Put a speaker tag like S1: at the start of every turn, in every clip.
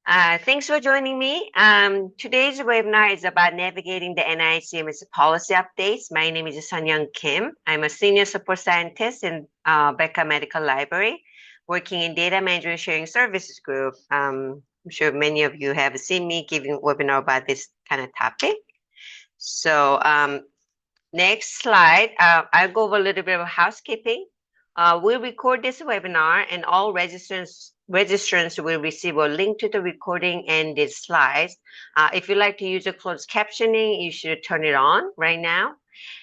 S1: Thanks for joining me. Today's webinar is about navigating the NIH policy updates. My name is Sun-Young Kim. I'm a senior support scientist in Becca Medical Library, working in Data Management Sharing Services Group. I'm sure many of you have seen me giving a webinar about this kind of topic. So next slide, I'll go over a little bit of housekeeping. We'll record this webinar and all registrants will receive a link to the recording and the slides. If you like to use a closed captioning, you should turn it on right now.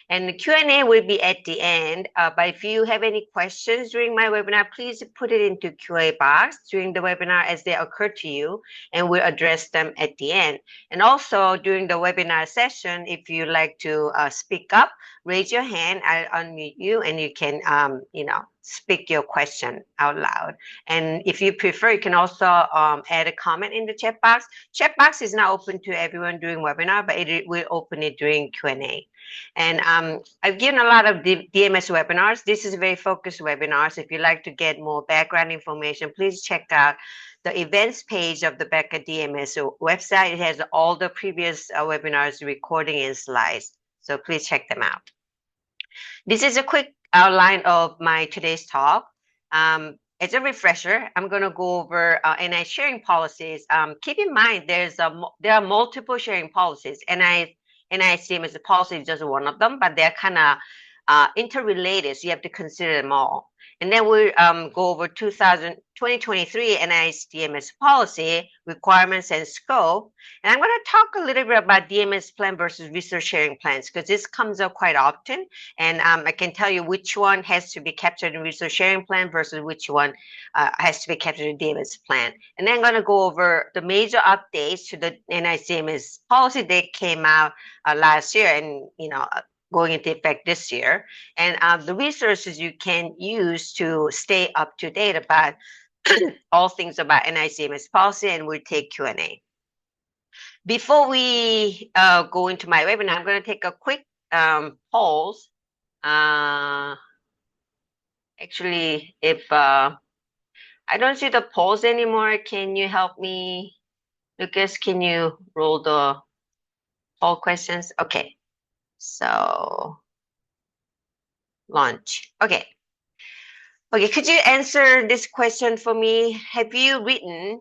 S1: And the Q&A will be at the end. But if you have any questions during my webinar, please put it into Q&A box during the webinar as they occur to you, and we'll address them at the end. And also during the webinar session, if you like to speak up, raise your hand, I'll unmute you, and you can, speak your question out loud. And if you prefer, you can also add a comment in the chat box. Chat box is not open to everyone during webinar, but it will open it during Q&A. And I've given a lot of DMS webinars. This is a very focused webinars. If you'd like to get more background information, please check out the events page of the Becca DMS website. It has all the previous webinars, recording and slides. So please check them out. This is a quick outline of my today's talk. As a refresher, I'm going to go over NIH sharing policies. Keep in mind, there are multiple sharing policies. NICM policy is just one of them, but they're kind of interrelated, so you have to consider them all. And then we'll go over 2023 NIH DMS policy requirements and scope. And I'm going to talk a little bit about DMS plan versus research sharing plans, because this comes up quite often. And I can tell you which one has to be captured in research sharing plan versus which one has to be captured in DMS plan. And then I'm going to go over the major updates to the NIH DMS policy that came out last year and, going into effect this year, and the resources you can use to stay up to date about all things about NICMS policy, and we'll take Q&A. Before we go into my webinar, I'm going to take a quick pause. Actually, if I don't see the polls anymore, can you help me? Lucas, can you roll the poll questions? Okay. So, launch. Okay. Okay, could you answer this question for me? Have you written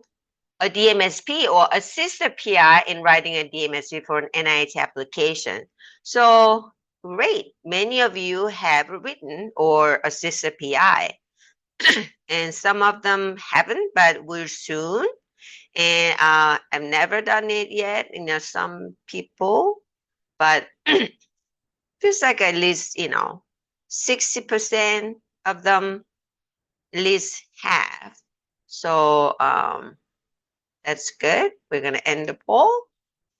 S1: a DMSP or assist a PI in writing a DMSP for an NIH application? So, great. Many of you have written or assist a PI. And some of them haven't, but will soon. And I've never done it yet. Some people, but feels like at least 60% of them at least have. So that's good. We're gonna end the poll,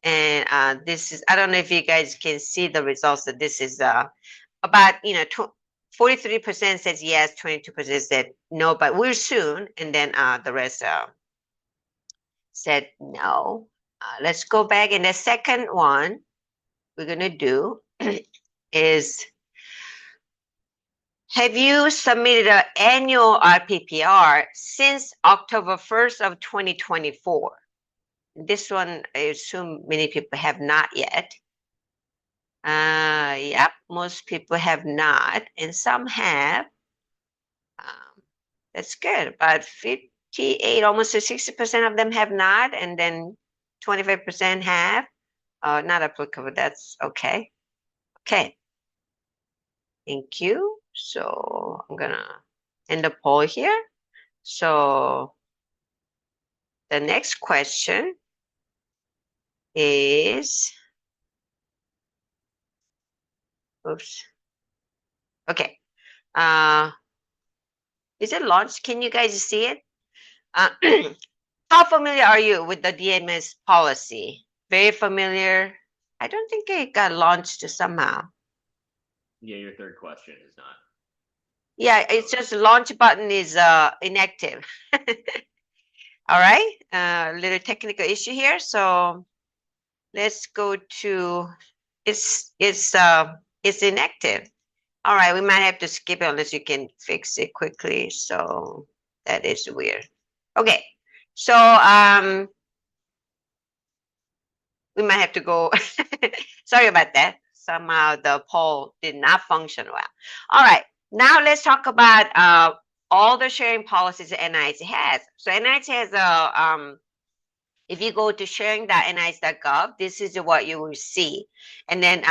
S1: and this is, I don't know if you guys can see the results. That this is about 43% says yes, 22% said no, but we're soon, and then the rest said no. Let's go back, and the second one we're gonna do is, have you submitted an annual RPPR since October 1st of 2024? This one, I assume many people have not yet. Yep, most people have not, and some have. That's good. About 58, almost 60% of them have not, and then 25% have. Not applicable. That's okay. Okay. Thank you. So I'm gonna end the poll here. So the next question is, oops. Okay. Is it launched? Can you guys see it? How familiar are you with the DMS policy? Very familiar. I don't think it got launched somehow.
S2: Yeah, your third question is not.
S1: Yeah, it's just the launch button is inactive. All right, little technical issue here. So let's go to, it's inactive. All right, we might have to skip it unless you can fix it quickly. So that is weird. Okay, so we might have to go. Sorry about that. Somehow the poll did not function well. All right, now let's talk about all the sharing policies that NIH has. So NIH has a if you go to sharing.nih.gov, this is what you will see. And then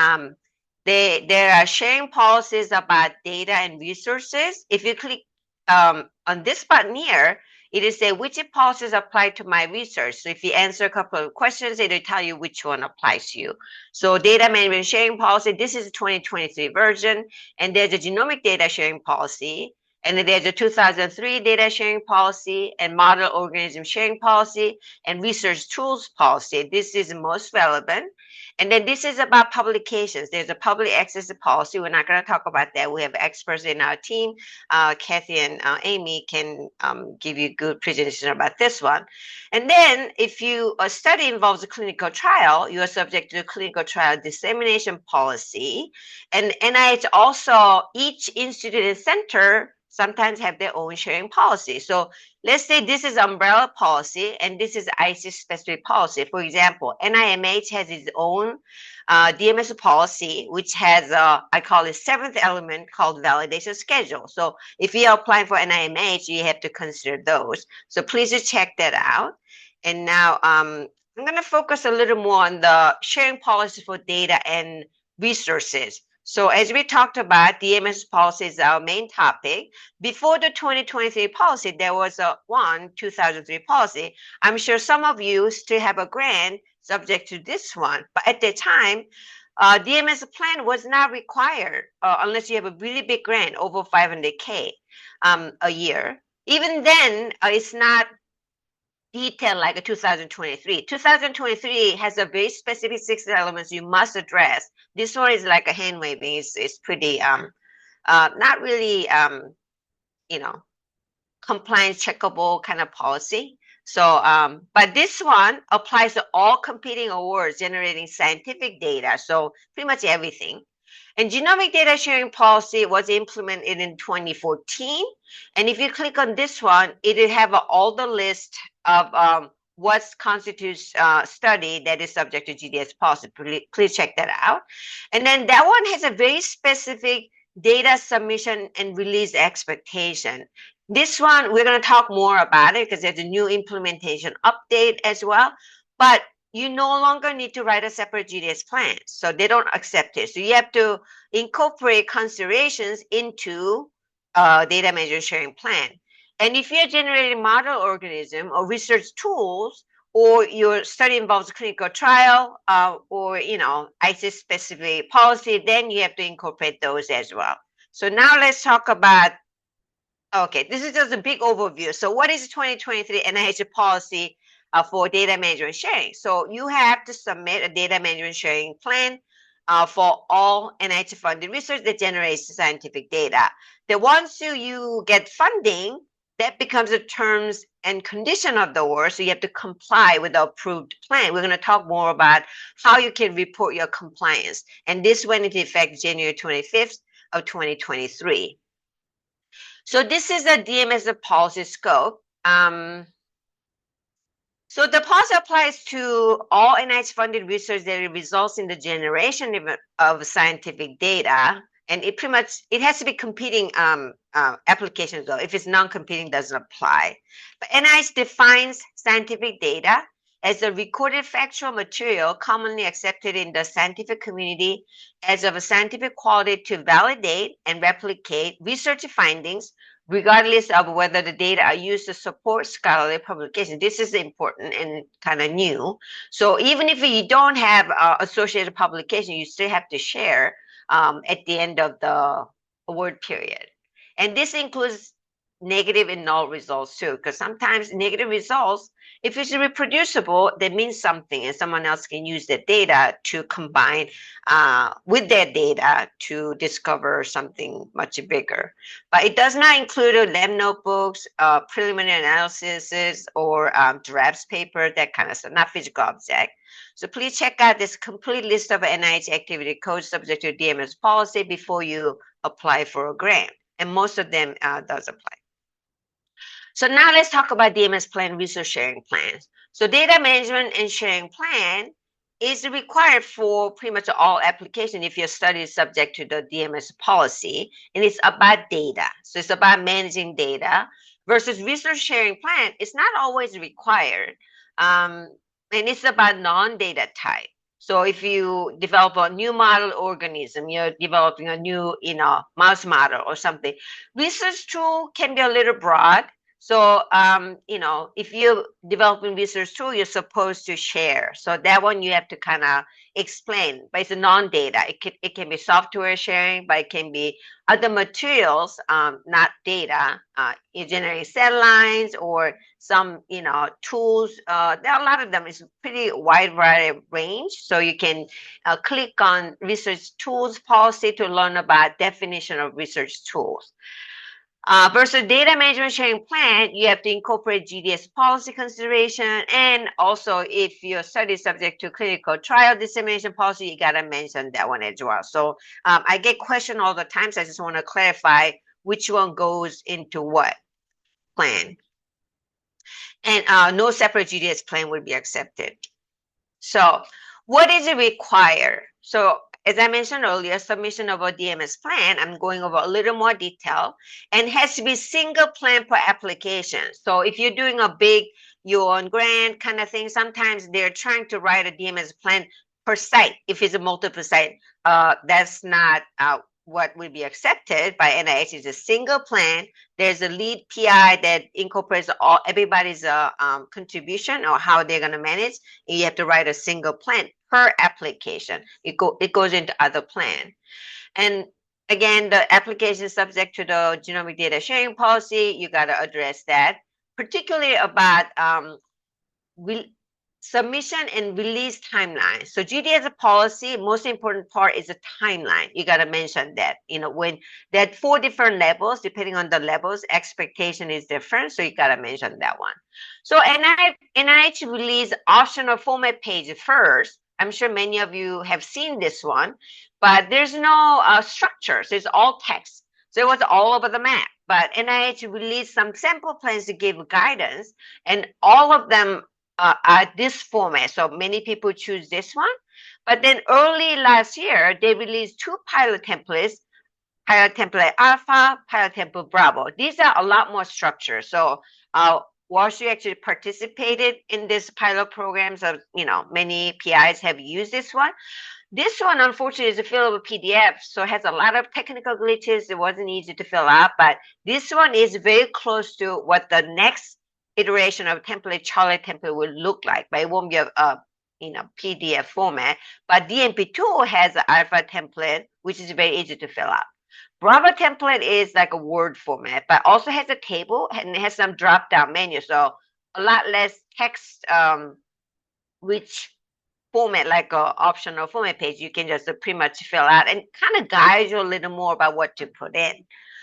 S1: there are sharing policies about data and resources. If you click on this button here, it will say which policies apply to my research. So if you answer a couple of questions, it will tell you which one applies to you. So data management sharing policy, this is a 2023 version, and there's a genomic data sharing policy. And then there's a 2003 data sharing policy and model organism sharing policy and research tools policy. This is most relevant. And then this is about publications. There's a public access policy. We're not going to talk about that. We have experts in our team. Kathy and Amy can give you a good presentation about this one. And then if a study involves a clinical trial, you are subject to the clinical trial dissemination policy. And NIH also, each institute and center sometimes have their own sharing policy. So let's say this is umbrella policy and this is IC specific policy. For example, NIMH has its own DMS policy, which has I call it seventh element called validation schedule. So if you're applying for NIMH, you have to consider those. So please just check that out. And now I'm going to focus a little more on the sharing policy for data and resources. So as we talked about, DMS policy is our main topic. Before the 2023 policy, there was a 2003 policy. I'm sure some of you still have a grant subject to this one, but at the time, DMS plan was not required unless you have a really big grant over 500K a year. Even then, it's not detailed like a 2023. 2023 has a very specific 6 elements you must address. This one is like a hand waving. It's pretty not really compliance checkable kind of policy. So but this one applies to all competing awards generating scientific data, so pretty much everything. And genomic data sharing policy was implemented in 2014. And if you click on this one, it will have all the list of what constitutes study that is subject to GDS policy. Please check that out. And then that one has a very specific data submission and release expectation. This one, we're going to talk more about it because there's a new implementation update as well. But you no longer need to write a separate GDS plan. So they don't accept it. So you have to incorporate considerations into data management sharing plan. And if you're generating model organism or research tools, or your study involves a clinical trial or ICE specific policy, then you have to incorporate those as well. So now let's talk about, okay, this is just a big overview. So what is 2023 NIH policy for data management sharing? So you have to submit a data management sharing plan for all NIH funded research that generates scientific data. Then once you get funding, that becomes the terms and condition of the award. So you have to comply with the approved plan. We're going to talk more about how you can report your compliance. And this went into effect January 25th of 2023. So this is a DMS policy scope. So the policy applies to all NIH-funded research that results in the generation of scientific data, and it pretty much has to be competing applications though. If it's non-competing, doesn't apply. But NIH defines scientific data as a recorded factual material commonly accepted in the scientific community as of a scientific quality to validate and replicate research findings regardless of whether the data are used to support scholarly publication. This is important and kind of new. So even if you don't have associated publication, you still have to share at the end of the award period. And this includes negative and null results too, because sometimes negative results, if it's reproducible, that means something and someone else can use that data to combine with their data to discover something much bigger. But it does not include lab notebooks, preliminary analysis, or drafts paper, that kind of stuff, not physical object. So please check out this complete list of NIH activity codes subject to DMS policy before you apply for a grant. And most of them does apply. So now let's talk about DMS plan research sharing plans. So data management and sharing plan is required for pretty much all application if your study is subject to the DMS policy, and it's about data. So it's about managing data versus research sharing plan. It's not always required. And it's about non-data type. So if you develop a new model organism, you're developing a new, mouse model or something, research tool can be a little broad. So, if you're developing research tool, you're supposed to share. So that one you have to kind of explain, but it's a non-data. It can be software sharing, but it can be other materials, not data. You generate cell lines or some, tools. There are a lot of them. It's pretty wide variety range. So you can click on research tools policy to learn about definition of research tools. Versus data management sharing plan, you have to incorporate GDS policy consideration, and also if your study is subject to clinical trial dissemination policy, you gotta mention that one as well. So I get questioned all the time, so I just want to clarify which one goes into what plan. And no separate GDS plan would be accepted. So what is it required? So as I mentioned earlier, submission of a DMS plan, I'm going over a little more detail, and has to be single plan per application. So if you're doing a big UN grant kind of thing, sometimes they're trying to write a DMS plan per site. If it's a multiple site, that's not what will be accepted by NIH. Is a single plan. There's a lead PI that incorporates everybody's contribution or how they're going to manage. And you have to write a single plan per application. It goes into other plan. And again, the application is subject to the genomic data sharing policy. You got to address that, particularly about submission and release timeline. So GDS policy, most important part is a timeline. You got to mention that, when there are 4 different levels, depending on the levels, expectation is different. So you got to mention that one. So NIH release optional format page first. I'm sure many of you have seen this one, but there's no structure. So it's all text. So it was all over the map. But NIH released some sample plans to give guidance, and all of them are this format. So many people choose this one. But then early last year, they released 2 pilot templates, pilot template alpha, pilot template bravo. These are a lot more structured. So WashU actually participated in this pilot program. So, many PIs have used this one. This one, unfortunately, is a fillable PDF, so it has a lot of technical glitches. It wasn't easy to fill out, but this one is very close to what the next iteration of template, Charlie template, will look like, but it won't be a PDF format. But DMP2 has an alpha template, which is very easy to fill out. Bravo template is like a Word format, but also has a table and it has some drop-down menu, so a lot less text, which format, like a optional format page, you can just pretty much fill out and kind of guide you a little more about what to put in.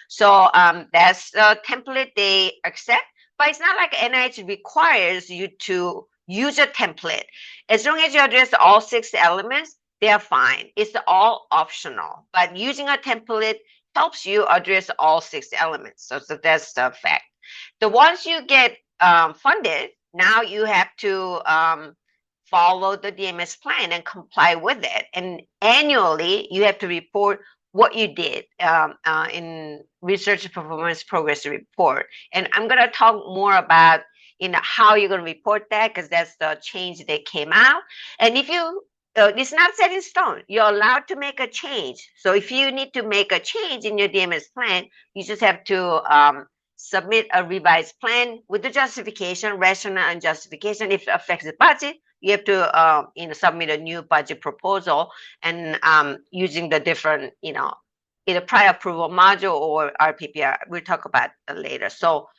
S1: So that's the template they accept, but it's not like NIH requires you to use a template. As long as you address all 6 elements, they're fine. It's all optional, but using a template helps you address all 6 elements. So that's the fact. So once you get funded, now you have to follow the DMS plan and comply with it. And annually, you have to report what you did in research performance progress report. And I'm going to talk more about how you're going to report that, because that's the change that came out. And if you it's not set in stone. You're allowed to make a change. So if you need to make a change in your DMS plan, you just have to submit a revised plan with the justification, rationale, and justification. If it affects the budget, you have to submit a new budget proposal, and using the different either prior approval module or RPPR. We'll talk about that later. So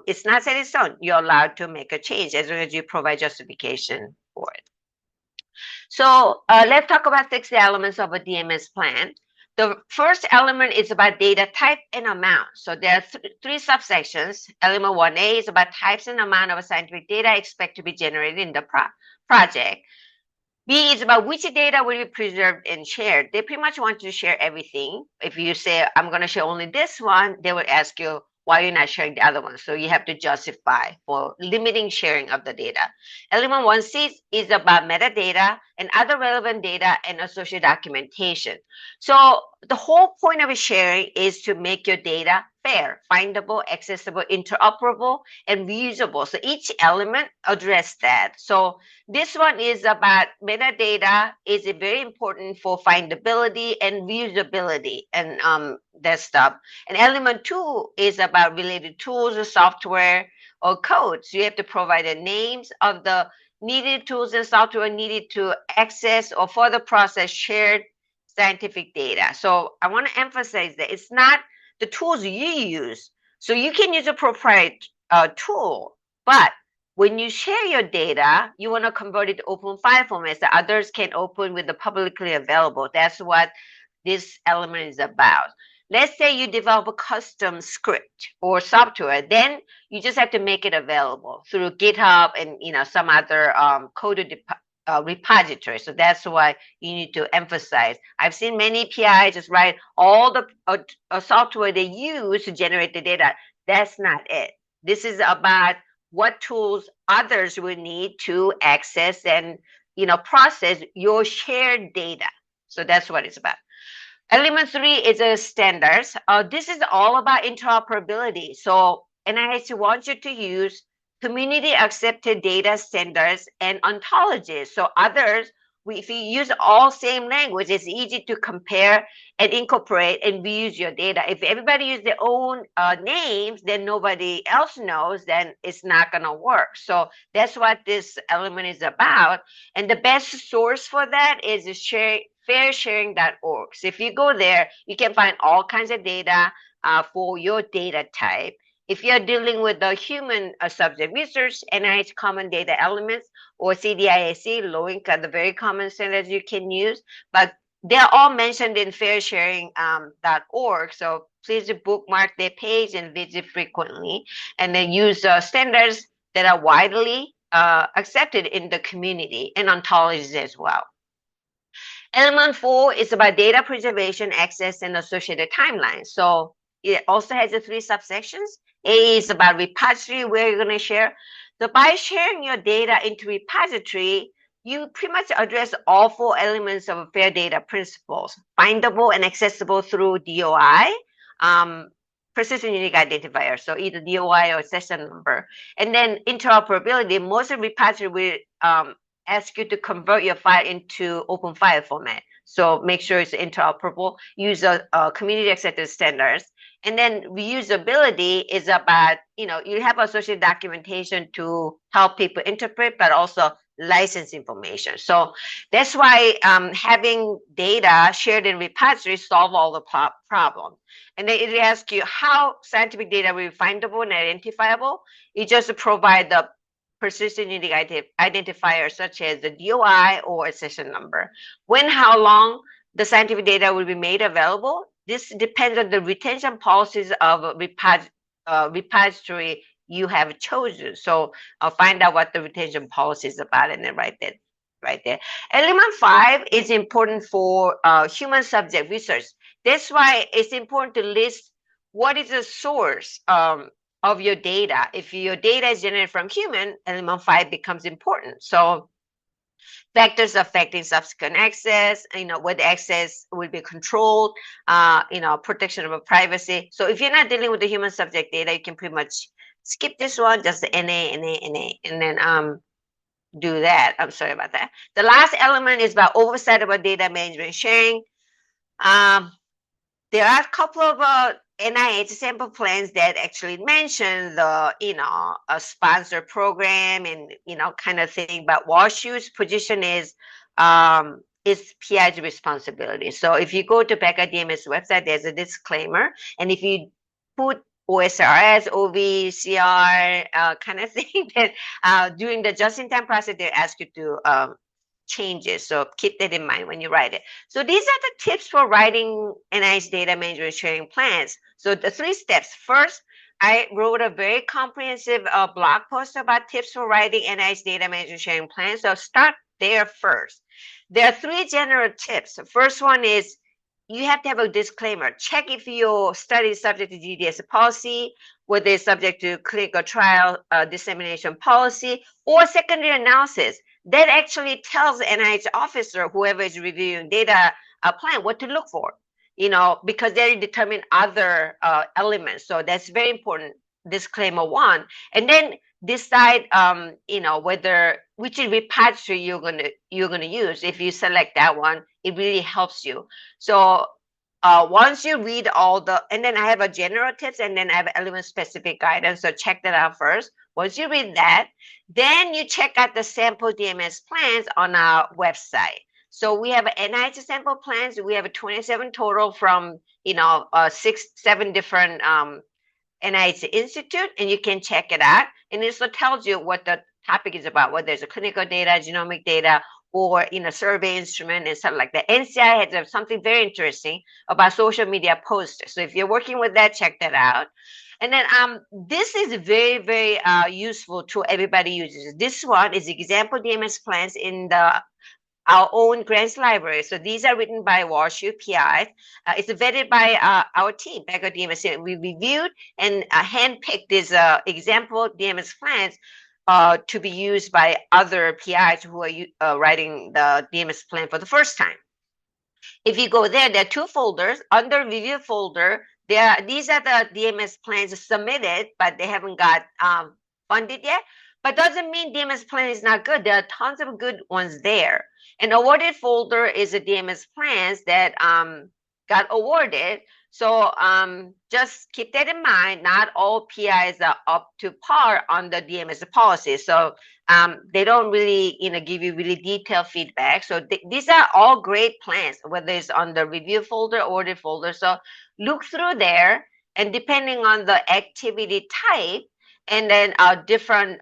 S1: it's not set in stone. You're allowed to make a change as long as you provide justification for it. So let's talk about 6 elements of a DMS plan. The first element is about data type and amount. So there are 3 subsections. Element 1A is about types and amount of scientific data expected to be generated in the project. B is about which data will be preserved and shared. They pretty much want you to share everything. If you say, I'm going to share only this one, they will ask you, why you're not sharing the other one. So you have to justify for limiting sharing of the data. Element 1C is about metadata and other relevant data and associated documentation. So the whole point of sharing is to make your data fair, findable, accessible, interoperable, and reusable. So each element address that. So this one is about metadata is very important for findability and reusability and that stuff. And element 2 is about related tools or software or code. So you have to provide the names of the needed tools and software needed to access or further process shared scientific data. So I want to emphasize that it's not the tools you use. So you can use a proprietary tool, but when you share your data, you want to convert it to open file formats that others can open with the publicly available. That's what this element is about. Let's say you develop a custom script or software, then you just have to make it available through GitHub and some other coded repository. So that's why you need to emphasize. I've seen many PI just write all the software they use to generate the data. That's not it. This is about what tools others will need to access and process your shared data. So that's what it's about. Element 3 is a standards. This is all about interoperability. So NIH wants you to use community accepted data standards and ontologies. So others, if you use all same language, it's easy to compare and incorporate and reuse your data. If everybody use their own names, then nobody else knows, then it's not going to work. So that's what this element is about. And the best source for that is fairsharing.org. So if you go there, you can find all kinds of data for your data type. If you're dealing with the human subject research, NIH Common Data Elements or CDIAC, LOINC are the very common standards you can use, but they're all mentioned in fairsharing.org. So please bookmark their page and visit frequently, and then use standards that are widely accepted in the community and ontologies as well. Element 4 is about data preservation, access, and associated timelines. So it also has the 3 subsections. A is about repository, where you're going to share. So by sharing your data into repository, you pretty much address all 4 elements of fair data principles: findable and accessible through DOI, persistent unique identifier, so either DOI or session number. And then interoperability, most of repository will ask you to convert your file into open file format. So make sure it's interoperable, use a community accepted standards. And then reusability is about, you have associated documentation to help people interpret, but also license information. So that's why having data shared in repositories solve all the problems. And then it asks you how scientific data will be findable and identifiable. You just provide the persistent unique identifier such as the DOI or a session number. When, how long the scientific data will be made available, this depends on the retention policies of repository you have chosen. So I'll find out what the retention policy is about and then write that right there. Element 5 is important for human subject research. That's why it's important to list what is the source of your data. If your data is generated from human, element 5 becomes important. So factors affecting subsequent access, whether access will be controlled, protection of privacy. So if you're not dealing with the human subject data, you can pretty much skip this one, just the NA, and then do that. I'm sorry about that. The last element is about oversight about data management sharing. There are a couple of NIH sample plans that actually mention the, a sponsor program and, kind of thing, but WashU's position is PI's responsibility. So if you go to BECA-DMS website, there's a disclaimer. And if you put OSRS, OVCR kind of thing, that during the just-in-time process, they ask you to changes. So keep that in mind when you write it. So these are the tips for writing NIH data management sharing plans. So the 3 steps. First, I wrote a very comprehensive blog post about tips for writing NIH data management sharing plans. So start there first. There are 3 general tips. The first one is you have to have a disclaimer. Check if your study is subject to GDS policy, whether it's subject to clinical trial dissemination policy, or secondary analysis. That actually tells the NIH officer, whoever is reviewing data plan, what to look for, because they determine other elements. So that's very important. Disclaimer one, and then decide, whether which repository you're gonna use. If you select that one, it really helps you. So once you read and then I have a general tips and then I have element specific guidance. So check that out first. Once you read that, then you check out the sample DMS plans on our website. So we have NIH sample plans. We have 27 total from, 7 different NIH Institute, and you can check it out. And it also tells you what the topic is about, whether it's a clinical data, genomic data, or survey instrument and stuff like that. NCI has something very interesting about social media posts. So if you're working with that, check that out. And then this is very, very useful to everybody uses. This one is example DMS plans in our own grants library. So these are written by WashU PIs. It's vetted by our team, Becker DMS. We reviewed and handpicked these example DMS plans to be used by other PIs who are writing the DMS plan for the first time. If you go there are 2 folders. Under review folder, these are the DMS plans submitted, but they haven't got funded yet. But doesn't mean DMS plan is not good. There are tons of good ones there. An awarded folder is the DMS plans that got awarded. So just keep that in mind. Not all PIs are up to par on the DMS policy. So they don't really, give you really detailed feedback. So these are all great plans, whether it's on the review folder or audit folder. So look through there, and depending on the activity type, and then different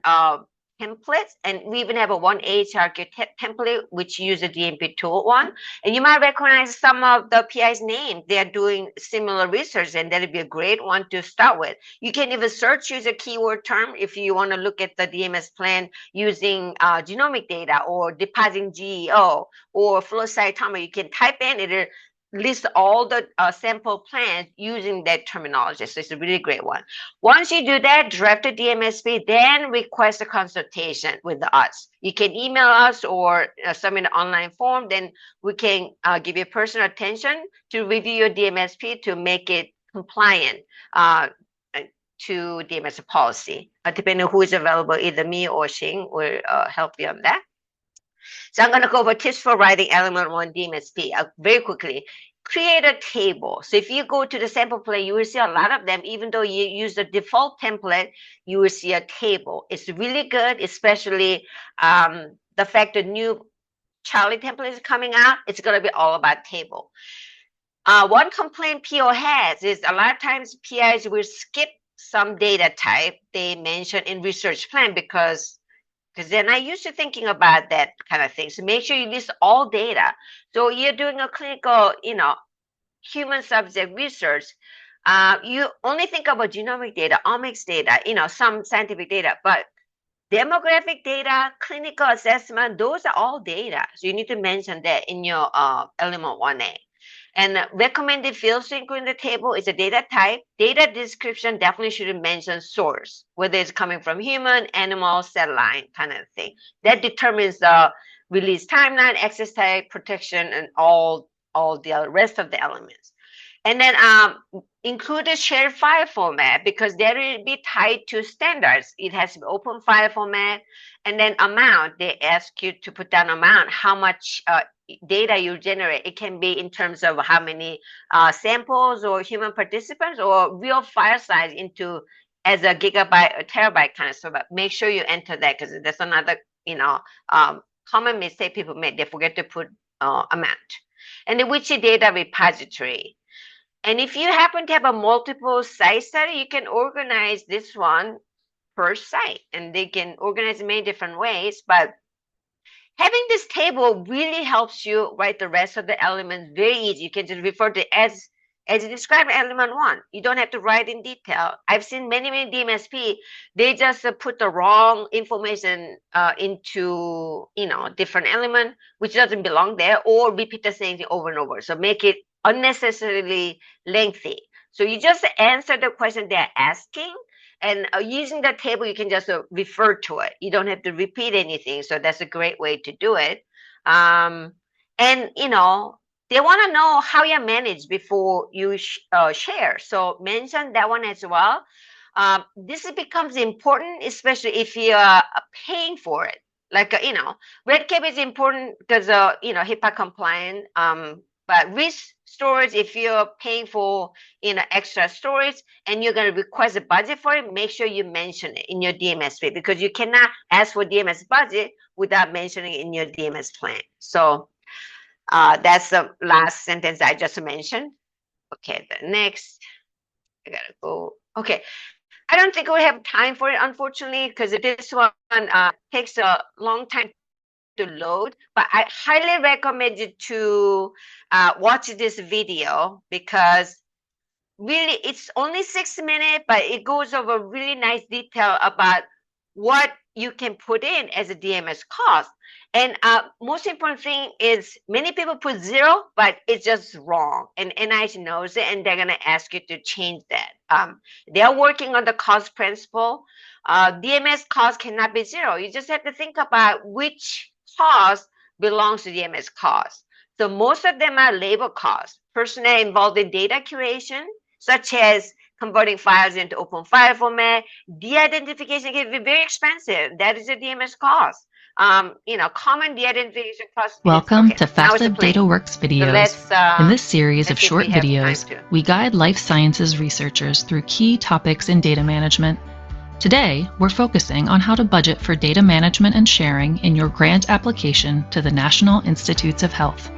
S1: templates, and we even have a one AHRQ template which use a DMP tool one, and you might recognize some of the PI's names. They are doing similar research, and that'd be a great one to start with. You can even use a keyword term if you want to look at the DMS plan using genomic data or depositing GEO or flow cytometry. You can type in it. List all the sample plans using that terminology. So it's a really great one. Once you do that, draft a DMSP, then request a consultation with us. You can email us or submit an online form. Then we can give you personal attention to review your DMSP to make it compliant to DMS policy. Depending on who is available, either me or Xing will help you on that. So I'm going to go over tips for writing element 1 DMSP very quickly. Create a table. So if you go to the sample plan, you will see a lot of them. Even though you use the default template, you will see a table. It's really good, especially the fact that new Charlie template is coming out. It's going to be all about table. One complaint PO has is a lot of times PIs will skip some data type they mentioned in research plan because they're not used to thinking about that kind of thing. So make sure you list all data. So you're doing a clinical, human subject research. You only think about genomic data, omics data, some scientific data, but demographic data, clinical assessment, those are all data. So you need to mention that in your element 1A. And recommended fields to include in the table is a data type. Data description definitely should mention source, whether it's coming from human, animal, cell line kind of thing. That determines the release timeline, access type, protection, and all the rest of the elements. And then include a shared file format because that will be tied to standards. It has to be open file format. And then amount, they ask you to put down amount, how much data you generate. It can be in terms of how many samples or human participants or real file size into as a gigabyte or terabyte kind of stuff. But make sure you enter that because that's another, common mistake people make. They forget to put amount. And the Wikidata repository. And if you happen to have a multiple site study, you can organize this one per site, and they can organize in many different ways. But having this table really helps you write the rest of the elements very easy. You can just refer to as you describe element 1. You don't have to write in detail. I've seen many DMSP, they just put the wrong information into different element, which doesn't belong there, or repeat the same thing over and over. So make it unnecessarily lengthy. So you just answer the question they're asking, and using the table, you can just refer to it. You don't have to repeat anything. So that's a great way to do it. And they want to know how you manage before you share. So mention that one as well. This becomes important, especially if you're paying for it. Like, red cap is important because, HIPAA compliant. But risk storage, if you're paying for, extra storage and you're going to request a budget for it, make sure you mention it in your DMS fee, because you cannot ask for DMS budget without mentioning it in your DMS plan. So that's the last sentence I just mentioned. Okay, the next, I gotta go. Okay, I don't think we have time for it, unfortunately, because this one takes a long time to load, but I highly recommend you to watch this video, because really it's only 6 minutes, but it goes over really nice detail about what you can put in as a DMS cost. And most important thing is, many people put 0, but it's just wrong. And NIH knows it, and they're going to ask you to change that. They're working on the cost principle. DMS cost cannot be 0. You just have to think about which cost belongs to DMS cost. So most of them are labor costs, personnel involved in data curation, such as converting files into open file format. De-identification can be very expensive. That is a DMS cost. Common de-identification costs.
S3: Welcome to FASTIV DataWorks videos.
S1: So
S3: in this series of short videos, we guide life sciences researchers through key topics in data management. Today, we're focusing on how to budget for data management and sharing in your grant application to the National Institutes of Health.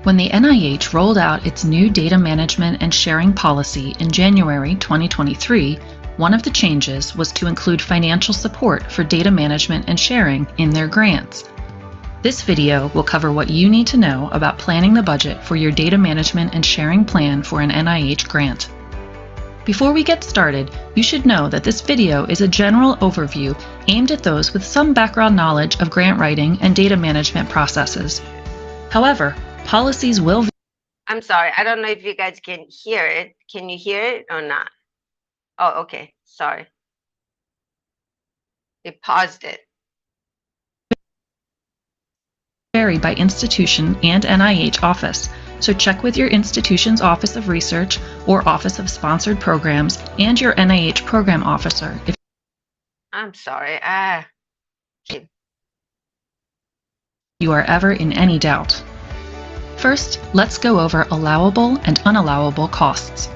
S3: When the NIH rolled out its new data management and sharing policy in January 2023, one of the changes was to include financial support for data management and sharing in their grants. This video will cover what you need to know about planning the budget for your data management and sharing plan for an NIH grant. Before we get started, you should know that this video is a general overview aimed at those with some background knowledge of grant writing and data management processes. However, policies will...
S1: I'm sorry, I don't know if you guys can hear it. Can you hear it or not? Oh, okay, sorry. It paused it.
S3: Vary by institution and NIH office, so check with your institution's Office of Research or Office of Sponsored Programs and your NIH program officer.
S1: I'm sorry,
S3: you are ever in any doubt. First, let's go over allowable and unallowable costs.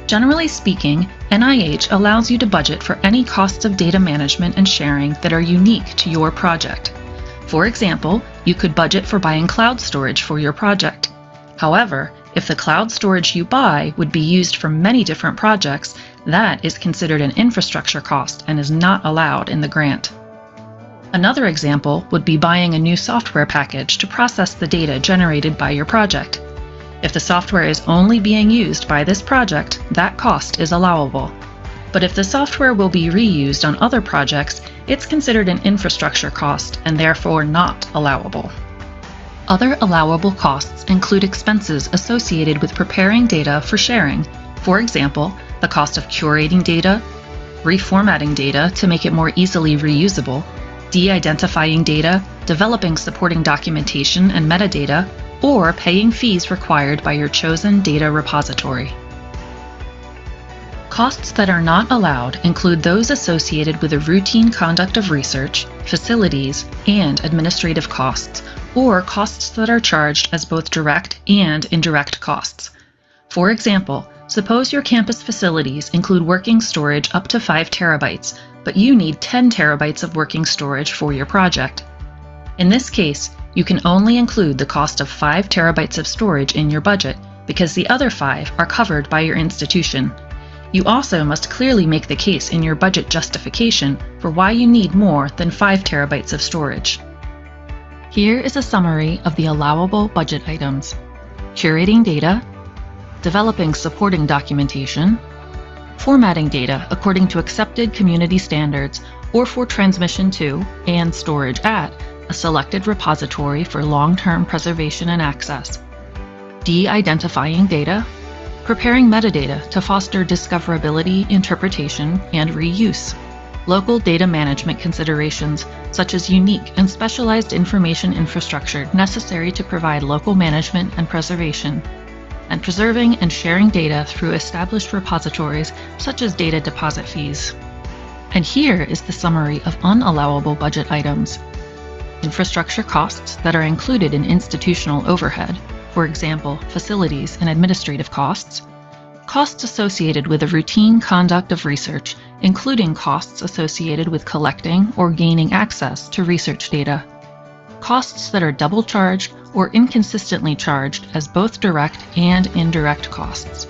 S3: Generally speaking, NIH allows you to budget for any costs of data management and sharing that are unique to your project. For example, you could budget for buying cloud storage for your project. However, if the cloud storage you buy would be used for many different projects, that is considered an infrastructure cost and is not allowed in the grant. Another example would be buying a new software package to process the data generated by your project. If the software is only being used by this project, that cost is allowable. But if the software will be reused on other projects, it's considered an infrastructure cost and therefore not allowable. Other allowable costs include expenses associated with preparing data for sharing. For example, the cost of curating data, reformatting data to make it more easily reusable, de-identifying data, developing supporting documentation and metadata, or paying fees required by your chosen data repository. Costs that are not allowed include those associated with the routine conduct of research, facilities, and administrative costs, or costs that are charged as both direct and indirect costs. For example, suppose your campus facilities include working storage up to 5 terabytes, but you need 10 terabytes of working storage for your project. In this case, you can only include the cost of 5 terabytes of storage in your budget because the other 5 are covered by your institution. You also must clearly make the case in your budget justification for why you need more than 5 terabytes of storage. Here is a summary of the allowable budget items: curating data, developing supporting documentation, formatting data according to accepted community standards or for transmission to and storage at a selected repository for long-term preservation and access, de-identifying data, preparing metadata to foster discoverability, interpretation, and reuse, local data management considerations such as unique and specialized information infrastructure necessary to provide local management and preservation, and preserving and sharing data through established repositories such as data deposit fees. And here is the summary of unallowable budget items. Infrastructure costs that are included in institutional overhead, for example, facilities and administrative costs. Costs associated with the routine conduct of research, including costs associated with collecting or gaining access to research data. Costs that are double charged or inconsistently charged as both direct and indirect costs.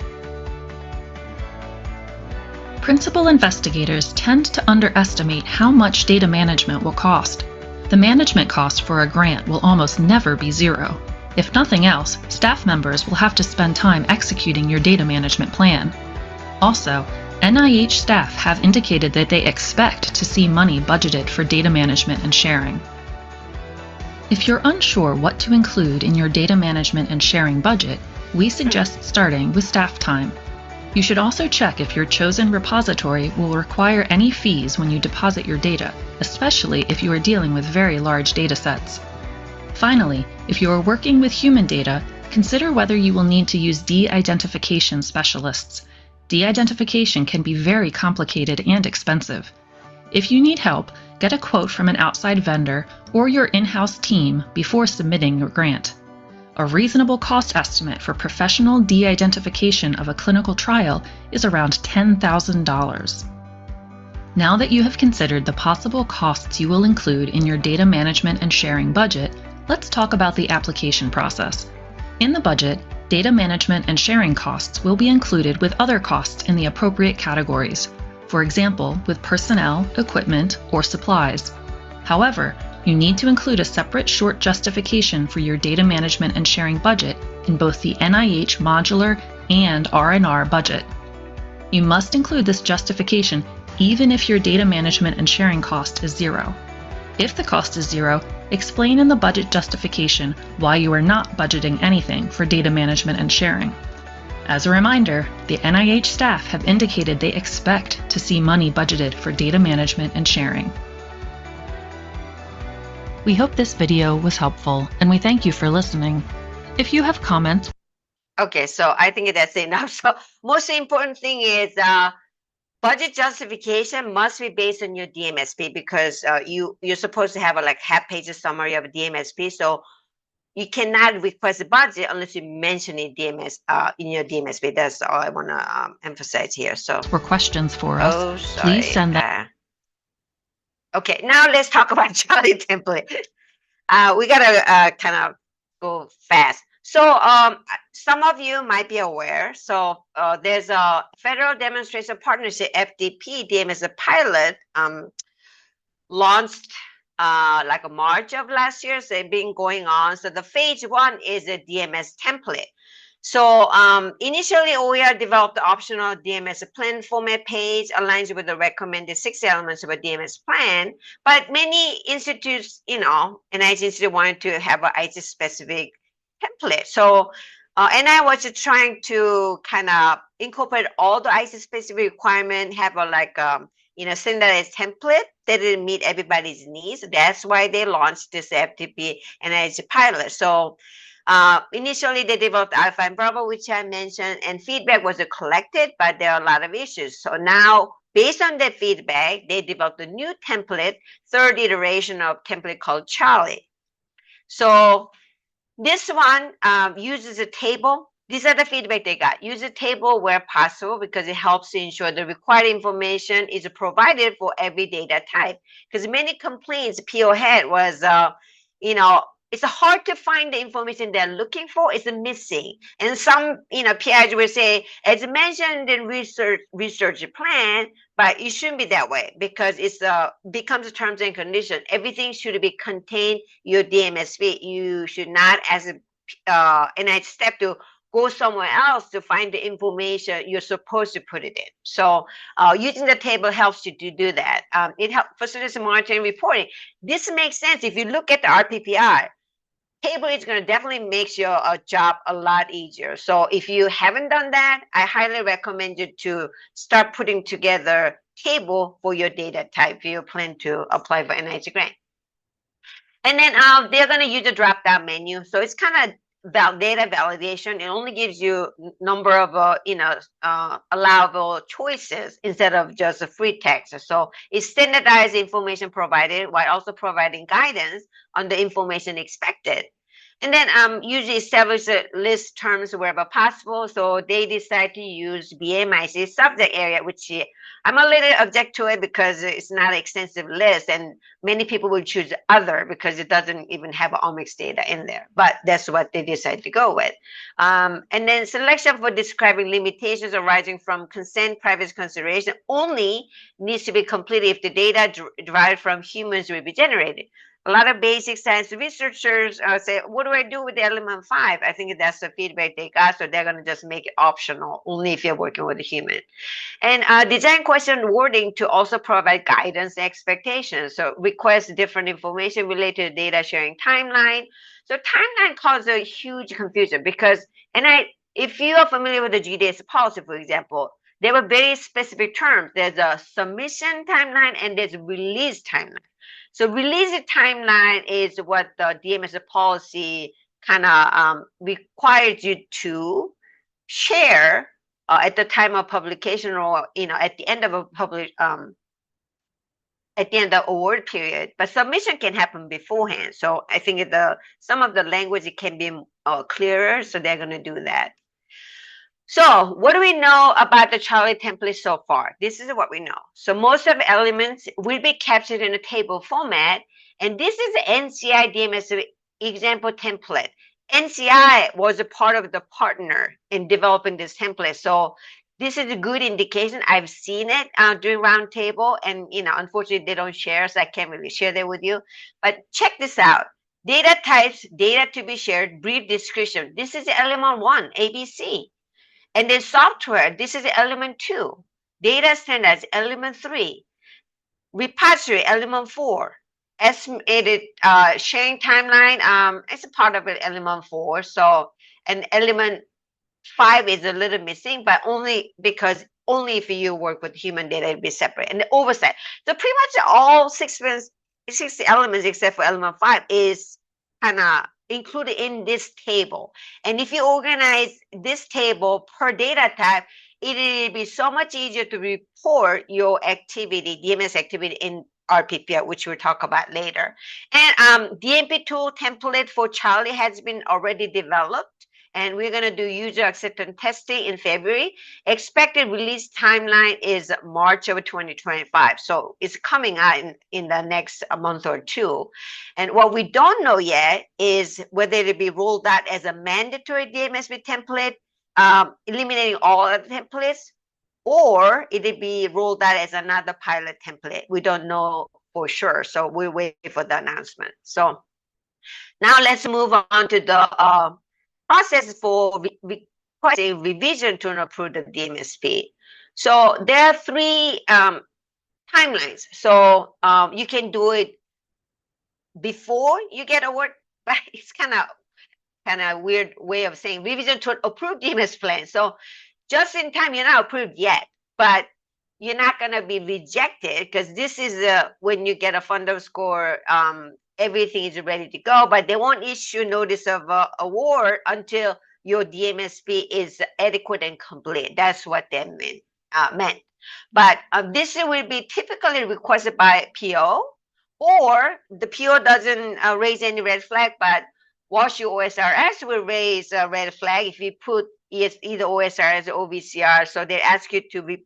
S3: Principal investigators tend to underestimate how much data management will cost. The management cost for a grant will almost never be zero. If nothing else, staff members will have to spend time executing your data management plan. Also, NIH staff have indicated that they expect to see money budgeted for data management and sharing. If you're unsure what to include in your data management and sharing budget, we suggest starting with staff time. You should also check if your chosen repository will require any fees when you deposit your data, especially if you are dealing with very large data sets. Finally, if you are working with human data, consider whether you will need to use de-identification specialists. De-identification can be very complicated and expensive. If you need help, get a quote from an outside vendor or your in-house team before submitting your grant. A reasonable cost estimate for professional de-identification of a clinical trial is around $10,000. Now that you have considered the possible costs you will include in your data management and sharing budget, let's talk about the application process. In the budget, data management and sharing costs will be included with other costs in the appropriate categories, for example, with personnel, equipment, or supplies. However, you need to include a separate short justification for your data management and sharing budget in both the NIH modular and R&R budget. You must include this justification even if your data management and sharing cost is zero. If the cost is zero, explain in the budget justification why you are not budgeting anything for data management and sharing. As a reminder, the NIH staff have indicated they expect to see money budgeted for data management and sharing. We hope this video was helpful, and we thank you for listening. If you have comments.
S1: Okay, so I think that's enough. So most important thing is budget justification must be based on your DMSP because you're supposed to have a half-page summary of a DMSP. So you cannot request a budget unless you mention it in your DMSP. That's all I want to emphasize here. So
S3: for questions for us, please send that.
S1: Okay, now let's talk about Charlie template. We gotta kind of go fast. So some of you might be aware. So there's a Federal Demonstration Partnership (FDP) DMS pilot launched like a March of last year. So it's been going on. So the phase 1 is a DMS template. So initially, OER developed the optional DMS plan format page aligns with the recommended 6 elements of a DMS plan. But many institutes, NIH Institute wanted to have an IT specific template. So NIH was trying to kind of incorporate all the IT specific requirement, have a standardized template that didn't meet everybody's needs. That's why they launched this FTP NIH pilot. So initially, they developed Alpha and Bravo, which I mentioned, and feedback was collected, but there are a lot of issues. So now, based on that feedback, they developed a new template, third iteration of template called Charlie. So this one uses a table. These are the feedback they got. Use a table where possible because it helps to ensure the required information is provided for every data type. Because many complaints PO had was, it's hard to find the information they're looking for. It's missing. And some, PIs will say, as mentioned in research plan, but it shouldn't be that way because it's becomes a terms and condition. Everything should be contained your DMSP. You should not, as a NIH step, to go somewhere else to find the information you're supposed to put it in. So using the table helps you to do that. It helps facilitate monitoring and reporting. This makes sense if you look at the RPPI. table is going to definitely make your job a lot easier. So if you haven't done that, I highly recommend you to start putting together table for your data type if you plan to apply for NIH grant. And then they're going to use a drop-down menu. So it's kind of data validation. It only gives you number of allowable choices instead of just a free text. So it standardizes information provided while also providing guidance on the information expected. And then usually establish a list terms wherever possible. So they decide to use BMIC subject area, which I'm a little object to it because it's not an extensive list, and many people will choose other because it doesn't even have omics data in there. But that's what they decide to go with. And then selection for describing limitations arising from consent privacy consideration only needs to be completed if the data derived from humans will be generated. A lot of basic science researchers say, what do I do with the element 5? I think that's the feedback they got, so they're going to just make it optional, only if you're working with a human. And design question wording to also provide guidance and expectations. So request different information related to data sharing timeline. So timeline causes a huge confusion because, if you are familiar with the GDS policy, for example, there were very specific terms. There's a submission timeline and there's a release timeline. So release timeline is what the DMS policy kind of requires you to share at the time of publication, or at the end of a at the end of award period. But submission can happen beforehand. So I think some of the language it can be clearer. So they're going to do that. So what do we know about the Charlie template so far? This is what we know. So most of the elements will be captured in a table format. And this is the NCI DMS example template. NCI was a part of the partner in developing this template. So this is a good indication. I've seen it during roundtable, and unfortunately they don't share, so I can't really share that with you. But check this out. Data types, data to be shared, brief description. This is element 1, ABC. And then software, this is element 2. Data standards, element 3. Repository, element 4. Estimated sharing timeline, it's a part of it, element 4. So, and element 5 is a little missing, but only if you work with human data, it'll be separate. And the oversight. So pretty much all 60 elements except for element 5 is kind of included in this table. And if you organize this table per data type, it will be so much easier to report your activity, DMS activity in RPPR, which we'll talk about later. And DMP tool template for Charlie has been already developed, and we're going to do user acceptance testing in February. Expected release timeline is March of 2025. So it's coming out in the next month or two. And what we don't know yet is whether it'll be rolled out as a mandatory DMSB template, eliminating all of the templates, or it'll be rolled out as another pilot template. We don't know for sure. So we're waiting for the announcement. So now let's move on to the process for requesting revision to approve the DMSP. So there are 3 timelines. So you can do it before you get award, but it's kind of weird way of saying revision to approve DMS plan. So just in time, you're not approved yet, but you're not going to be rejected because this is when you get a funder score, everything is ready to go, but they won't issue notice of award until your DMSP is adequate and complete. That's what they meant. But this will be typically requested by PO, or the PO doesn't raise any red flag, but WashU OSRS will raise a red flag if you put either OSRS or OVCR. So they ask you to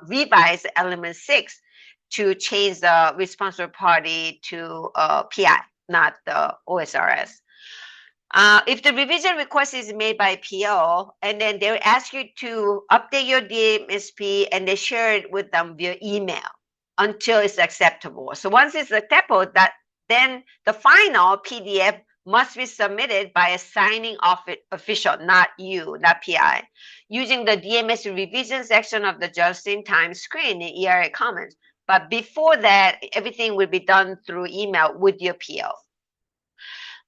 S1: revise element 6 to change the responsible party to PI, not the OSRS. If the revision request is made by PO, and then they'll ask you to update your DMSP and they share it with them via email until it's acceptable. So once it's acceptable, then the final PDF must be submitted by a signing official, not you, not PI, using the DMS revision section of the just-in-time screen in ERA Commons. But before that, everything will be done through email with your PO.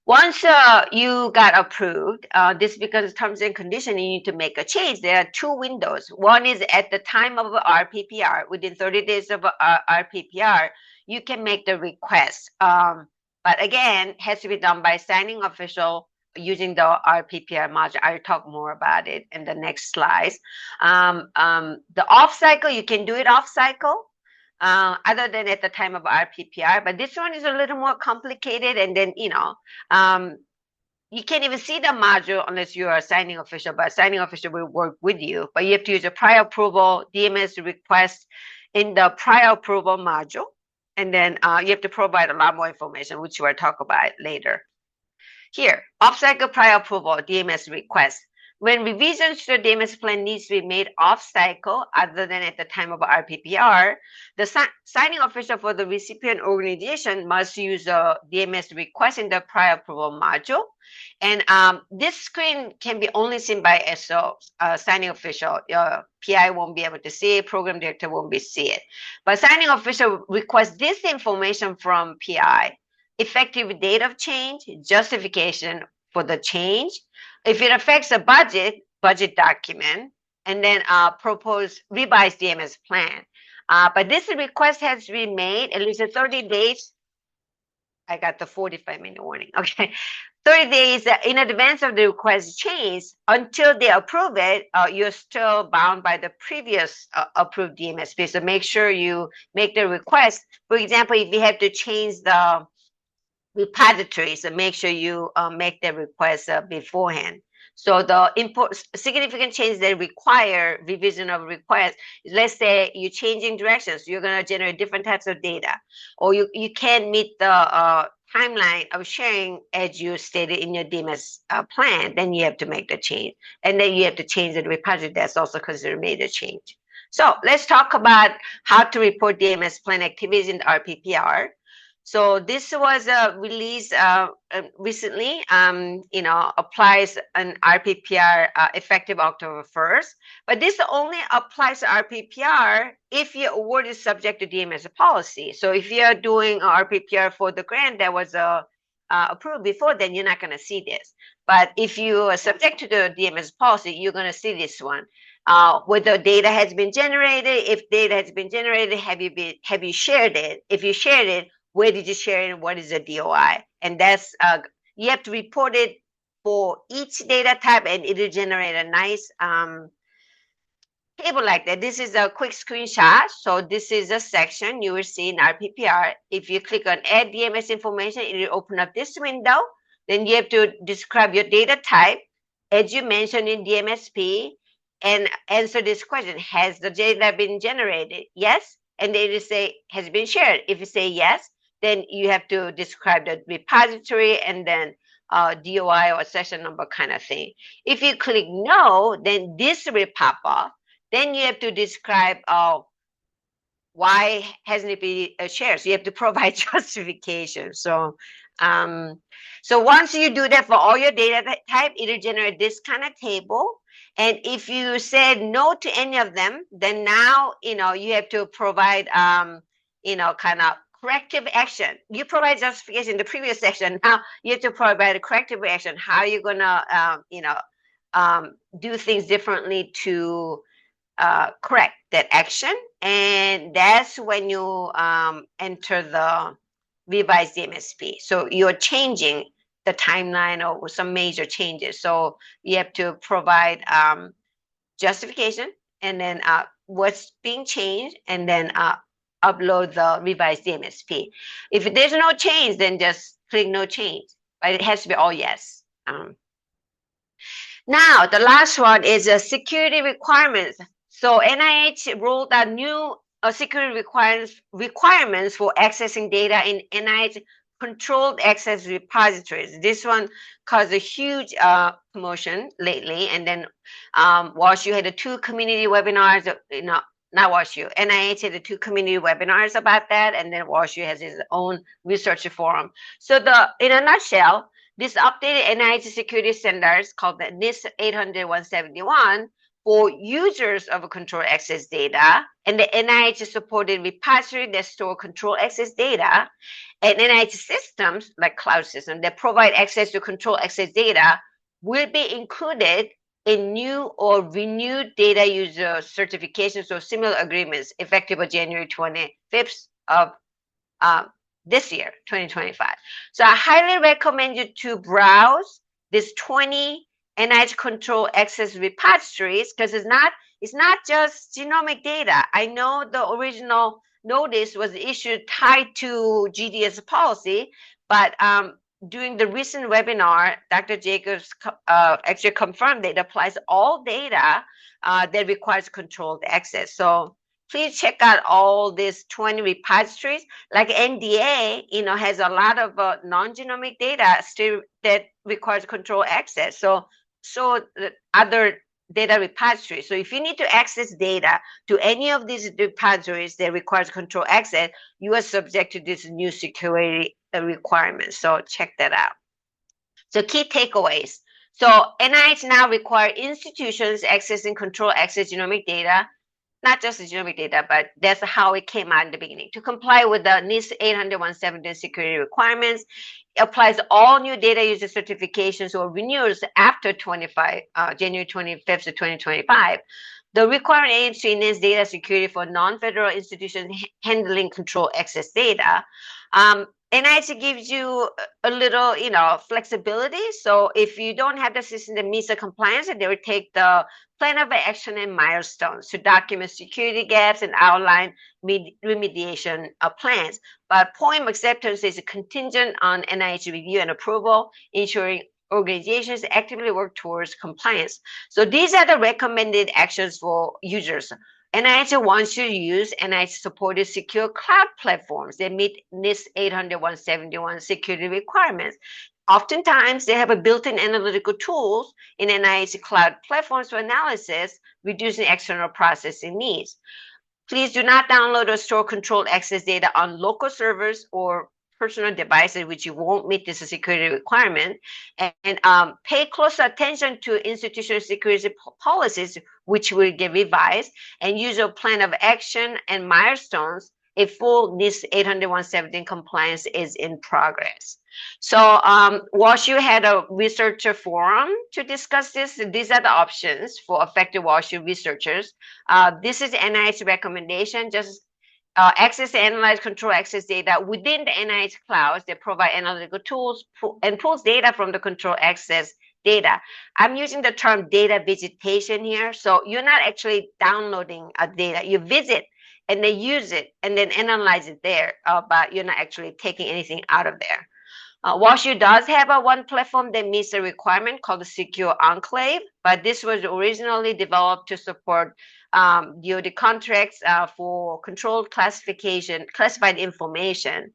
S1: Once you got approved, this becomes terms and conditions, you need to make a change. There are two windows. One is at the time of RPPR, within 30 days of RPPR, you can make the request. But again, it has to be done by signing official using the RPPR module. I'll talk more about it in the next slides. The off cycle, you can do it off cycle. Other than at the time of RPPR, but this one is a little more complicated. And then, you can't even see the module unless you are a signing official, but signing official will work with you. But you have to use a prior approval DMS request in the prior approval module. And then you have to provide a lot more information, which we'll talk about later. Here, off-cycle prior approval DMS request. When revisions to the DMS plan needs to be made off-cycle, other than at the time of RPPR, the signing official for the recipient organization must use a DMS request in the prior approval module. And this screen can be only seen by SO, signing official. Your PI won't be able to see it, program director won't be see it. But signing official requests this information from PI: effective date of change, justification for the change, if it affects the budget document, and then propose revised DMS plan. But this request has to be made at least 30 days. I got the 45-minute warning. Okay. 30 days in advance of the request change. Until they approve it, you're still bound by the previous approved DMS plan. So make sure you make the request. For example, if you have to change the repository, so make sure you make the request beforehand. So the significant changes that require revision of request, let's say you're changing directions, you're going to generate different types of data, or you can't meet the timeline of sharing as you stated in your DMS plan, then you have to make the change. And then you have to change the repository. That's also considered major change. So let's talk about how to report DMS plan activities in the RPPR. So this was released recently, applies an RPPR effective October 1st. But this only applies to RPPR if your award is subject to DMS policy. So if you're doing RPPR for the grant that was approved before, then you're not going to see this. But if you are subject to the DMS policy, you're going to see this one. Whether data has been generated, if data has been generated, have you shared it? If you shared it, where did you share it, and what is the DOI? And that's you have to report it for each data type, and it'll generate a nice table like that. This is a quick screenshot. So this is a section you will see in RPPR. If you click on add DMS information, it will open up this window. Then you have to describe your data type as you mentioned in DMSP and answer this question: has the data been generated? Yes. And then you say has been shared. If you say yes, then you have to describe the repository and then DOI or session number kind of thing. If you click no, then this will pop up. Then you have to describe why hasn't it been shared. So you have to provide justification. So once you do that for all your data type, it'll generate this kind of table. And if you said no to any of them, then now you have to provide kind of corrective action. You provide justification in the previous section. Now you have to provide a corrective action. How are you gonna do things differently to correct that action? And that's when you enter the revised DMSP. So you're changing the timeline or some major changes. So you have to provide justification and then what's being changed, and then upload the revised DMSP. If there's no change, then just click no change, but it has to be all yes. Now, the last one is security requirements. So NIH rolled out new security requirements for accessing data in NIH controlled access repositories. This one caused a huge commotion lately. And then WashU had the two community webinars, not WashU, NIH had the two community webinars about that, and then WashU has its own research forum. So in a nutshell, this updated NIH security standards called the NIST 800-171 for users of control access data and the NIH supported repository that store control access data and NIH systems like cloud systems that provide access to control access data will be included in new or renewed data user certifications or similar agreements effective on January 25th of this year, 2025. So I highly recommend you to browse this 20 NIH control access repositories because it's not just genomic data. I know the original notice was issued tied to GDS policy, but during the recent webinar, Dr. Jacobs actually confirmed that it applies all data that requires controlled access. So please check out all these 20 repositories. Like NDA, has a lot of non-genomic data still that requires control access. So the other data repositories. So if you need to access data to any of these repositories that requires control access, you are subject to this new security requirements. So check that out. So key takeaways. So NIH now require institutions accessing control access genomic data, not just the genomic data, but that's how it came out in the beginning. To comply with the NIST 800-117 security requirements, it applies all new data user certifications or renewals after January 25th of 2025. The requirement aims to enhance data security for non-federal institutions handling control access data. NIH gives you a little, flexibility. So if you don't have the system that meets the compliance, they will take the plan of action and milestones to document security gaps and outline remediation plans. But POEM acceptance is contingent on NIH review and approval, ensuring organizations actively work towards compliance. So these are the recommended actions for users. NIH wants you to use NIH-supported secure cloud platforms that meet NIST 800-171 security requirements. Oftentimes, they have a built-in analytical tools in NIH cloud platforms for analysis, reducing external processing needs. Please do not download or store controlled access data on local servers or personal devices, which you won't meet this security requirement, and pay close attention to institutional security policies, which will get revised, and use a plan of action and milestones. A full NIST 800-117 compliance is in progress. So WashU had a researcher forum to discuss this. These are the options for affected WashU researchers. This is NIH recommendation. Just access and analyze control access data within the NIH clouds that provide analytical tools and pulls data from the control access data. I'm using the term data visitation here. So you're not actually downloading a data. You visit and then use it and then analyze it there, but you're not actually taking anything out of there. WashU does have a one platform that meets the requirement called the Secure Enclave, but this was originally developed to support DoD contracts for controlled classified information.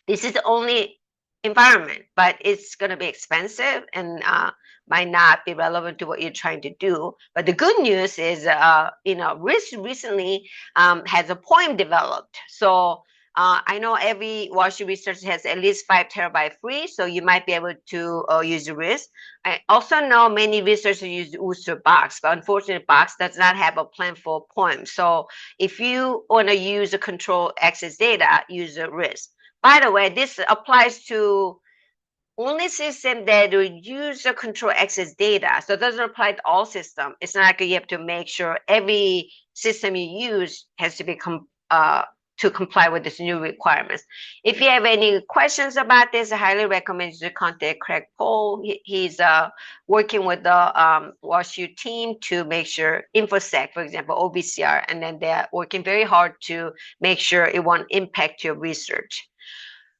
S1: This is the only environment, but it's going to be expensive and might not be relevant to what you're trying to do. But the good news is, RISC recently has a POEM developed. So I know every WashU research has at least 5 terabyte free, so you might be able to use RISC. I also know many researchers use Ooster Box, but unfortunately, Box does not have a plan for POEM. So if you want to use a control access data, use a RISC. By the way, this applies to only system that will use the control access data. So it doesn't apply to all systems. It's not like you have to make sure every system you use has to become to comply with this new requirements. If you have any questions about this, I highly recommend you to contact Craig Pohl. He's working with the WashU team to make sure InfoSec, for example, OBCR, and then they're working very hard to make sure it won't impact your research.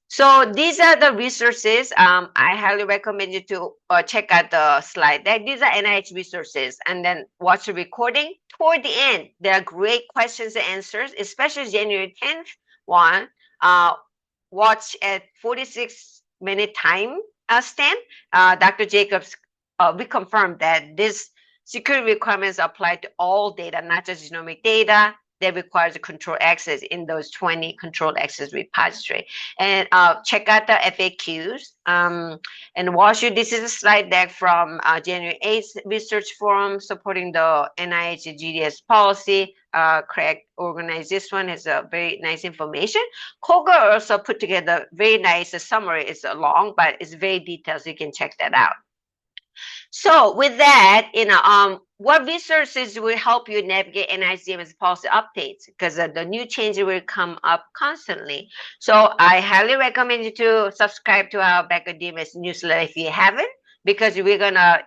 S1: So these are the resources. I highly recommend you to check out the slide deck. These are NIH resources, and then watch the recording. Toward the end, there are great questions and answers, especially January 10th one. Watch at 46-minute time stamp. Dr. Jacobs reconfirmed that this security requirements apply to all data, not just genomic data. that requires a control access in those 20 control access repository. And check out the FAQs. And Washu, this is a slide deck from January 8th research forum supporting the NIH GDS policy. Craig organized this one. It's a very nice information. Koga also put together very nice summary. It's long, but it's very detailed, so you can check that out. So with that, what resources will help you navigate NICMS policy updates? Because the new changes will come up constantly. So I highly recommend you to subscribe to our Becker DMS newsletter if you haven't, because we're gonna,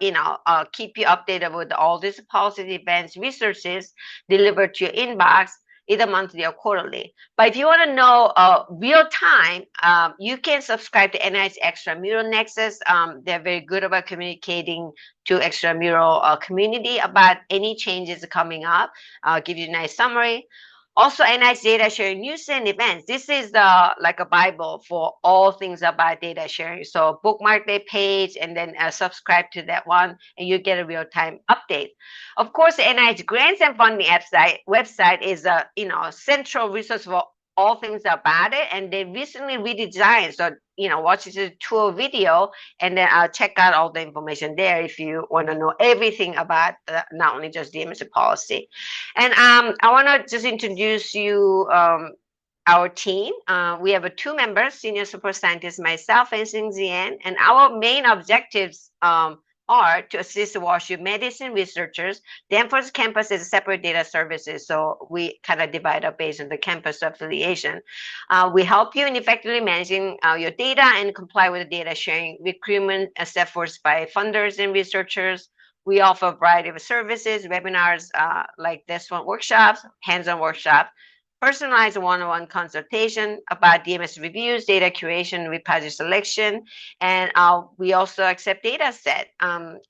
S1: keep you updated with all these policy events, resources delivered to your inbox, either monthly or quarterly. But if you want to know real time, you can subscribe to NIH Extramural Nexus. They're very good about communicating to extramural community about any changes coming up. I'll give you a nice summary. Also, NIH data sharing news and events. This is like a Bible for all things about data sharing. So bookmark their page and then subscribe to that one, and you get a real-time update. Of course, the NIH grants and funding website is a central resource for all things about it, and they recently redesigned. So watch this tour video, and then I'll check out all the information there if you want to know everything about not only just DMS policy. And I want to just introduce you our team. We have two members, senior support scientist, myself and Xing Zian, and our main objectives are to assist WashU medicine researchers. Danforth campus is a separate data services, so we kind of divide up based on the campus affiliation. We help you in effectively managing your data and comply with the data sharing recruitment efforts by funders and researchers. We offer a variety of services, webinars like this one, workshops, hands-on workshops, personalized one-on-one consultation about DMS reviews, data curation, repository selection, and we also accept data set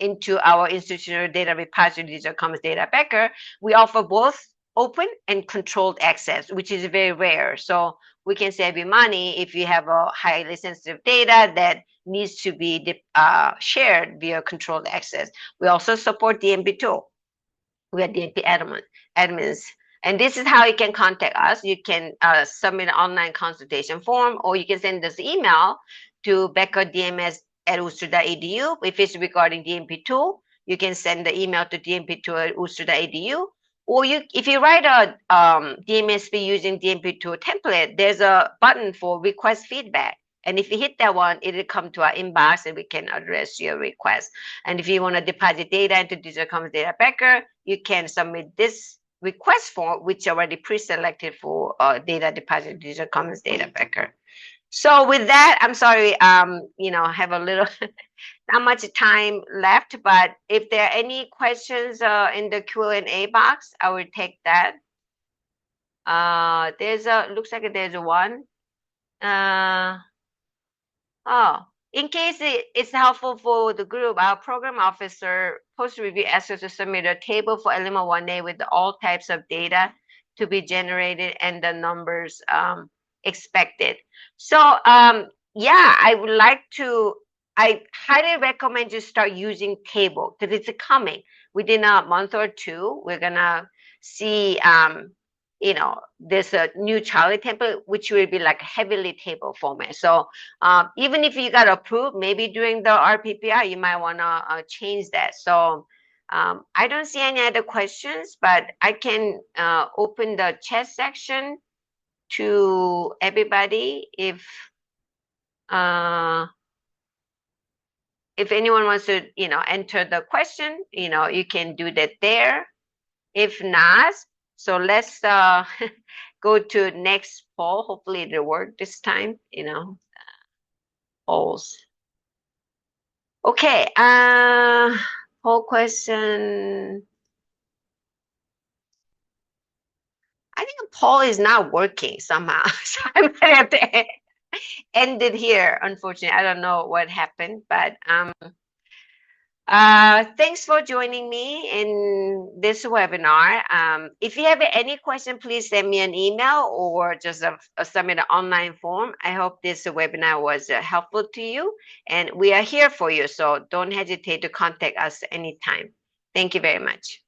S1: into our institutional data repository, Digital Commons Data Becker. We offer both open and controlled access, which is very rare. So we can save you money if you have a highly sensitive data that needs to be shared via controlled access. We also support DMP2. We are DMP admins. And this is how you can contact us. You can submit an online consultation form, or you can send us email to beckerdms@worcester.edu. If it's regarding DMP2, you can send the email to dmp2@worcester.edu. Or if you write a DMSP using DMP2 template, there's a button for request feedback. And if you hit that one, it'll come to our inbox and we can address your request. And if you want to deposit data into Digital Commons Data Becker, you can submit this request form, which already pre-selected for data deposit Digital Commons Data Becker. So with that, I'm sorry, I have a little, not much time left, but if there are any questions in the Q&A box, I will take that. Looks like there's one. In case it's helpful for the group, our program officer post-review asks us to submit a table for Element 1A with all types of data to be generated and the numbers expected. So I highly recommend you start using table because it's coming within a month or two. We're gonna see there's a new Charlie template, which will be like heavily table format. So even if you got approved, maybe during the RPPR, you might want to change that. So I don't see any other questions, but I can open the chat section to everybody if anyone wants to, enter the question, you can do that there. If not, so let's go to next poll. Hopefully it'll work this time, polls. Okay, poll question. I think a poll is not working somehow. So I might have to end it here, unfortunately. I don't know what happened, but thanks for joining me in this webinar. If you have any question, please send me an email or just submit an online form. I hope this webinar was helpful to you, and we are here for you. So don't hesitate to contact us anytime. Thank you very much.